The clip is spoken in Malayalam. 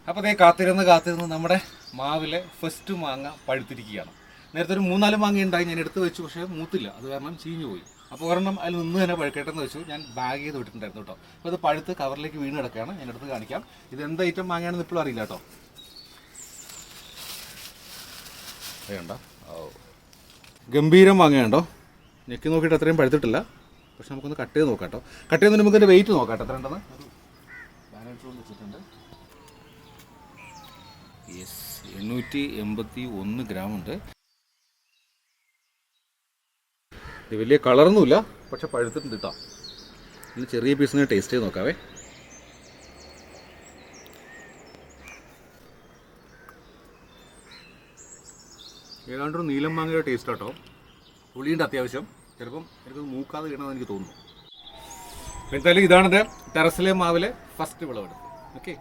അപ്പോൾ അതേ കാത്തിരുന്ന് നമ്മുടെ മാവിലെ ഫസ്റ്റ് മാങ്ങ പഴുത്തിരിക്കുകയാണ്. നേരത്തെ ഒരു 3-4 മാങ്ങ ഉണ്ടായി, ഞാൻ എടുത്ത് വെച്ചു, പക്ഷേ മൂത്തില്ല, അത് കാരണം ചീഞ്ഞു പോയി. അപ്പോൾ ഒരെണ്ണം അതിൽ നിന്ന് തന്നെ പഴുക്കട്ടെന്ന് വെച്ചു, ഞാൻ ബാഗ് ചെയ്ത് വിട്ടിട്ടുണ്ടായിരുന്നു കേട്ടോ. അപ്പോൾ അത് പഴുത്ത് കവറിലേക്ക് വീണ് കിടക്കുകയാണ്, ഞാൻ എടുത്ത് കാണിക്കാം. ഇത് എന്ത് ഐറ്റം മാങ്ങയാണെന്ന് ഇപ്പോഴും അറിയില്ല കേട്ടോ. വേണ്ട, ഗംഭീരം മാങ്ങയുണ്ടോ, ഞെക്കി നോക്കിയിട്ട് അത്രയും പഴുത്തിട്ടില്ല. പക്ഷെ നമുക്കൊന്ന് കട്ട് ചെയ്ത് നോക്കാം കേട്ടോ. കട്ട് ചെയ്യുന്നതിന് നമുക്ക് ഇതിൻ്റെ വെയിറ്റ് നോക്കാം കേട്ടോ, എത്ര ഉണ്ടെന്ന്. ഒരു ബാലൻസ് കൊണ്ട് വെച്ചിട്ടുണ്ട്. യെസ്, 881 ഗ്രാം ഉണ്ട്. ഇത് വലിയ കളറൊന്നുമില്ല, പക്ഷെ പഴുത്തിട്ടുണ്ട് കേട്ടോ. ഇന്ന് ചെറിയ പീസിന് ടേസ്റ്റ് ചെയ്ത് നോക്കാവേ. ഏതാണ്ടൊരു നീലം മാങ്ങയുടെ ടേസ്റ്റ് കേട്ടോ. പുളിയുണ്ട് അത്യാവശ്യം, ചിലപ്പം എനിക്ക് മൂക്കാതെ കിട്ടണമെന്ന് എനിക്ക് തോന്നുന്നു. എന്തായാലും ഇതാണെൻ്റെ ടെറസിലെ മാവിലെ ഫസ്റ്റ് വിളവെടുപ്പ്. ഓക്കെ.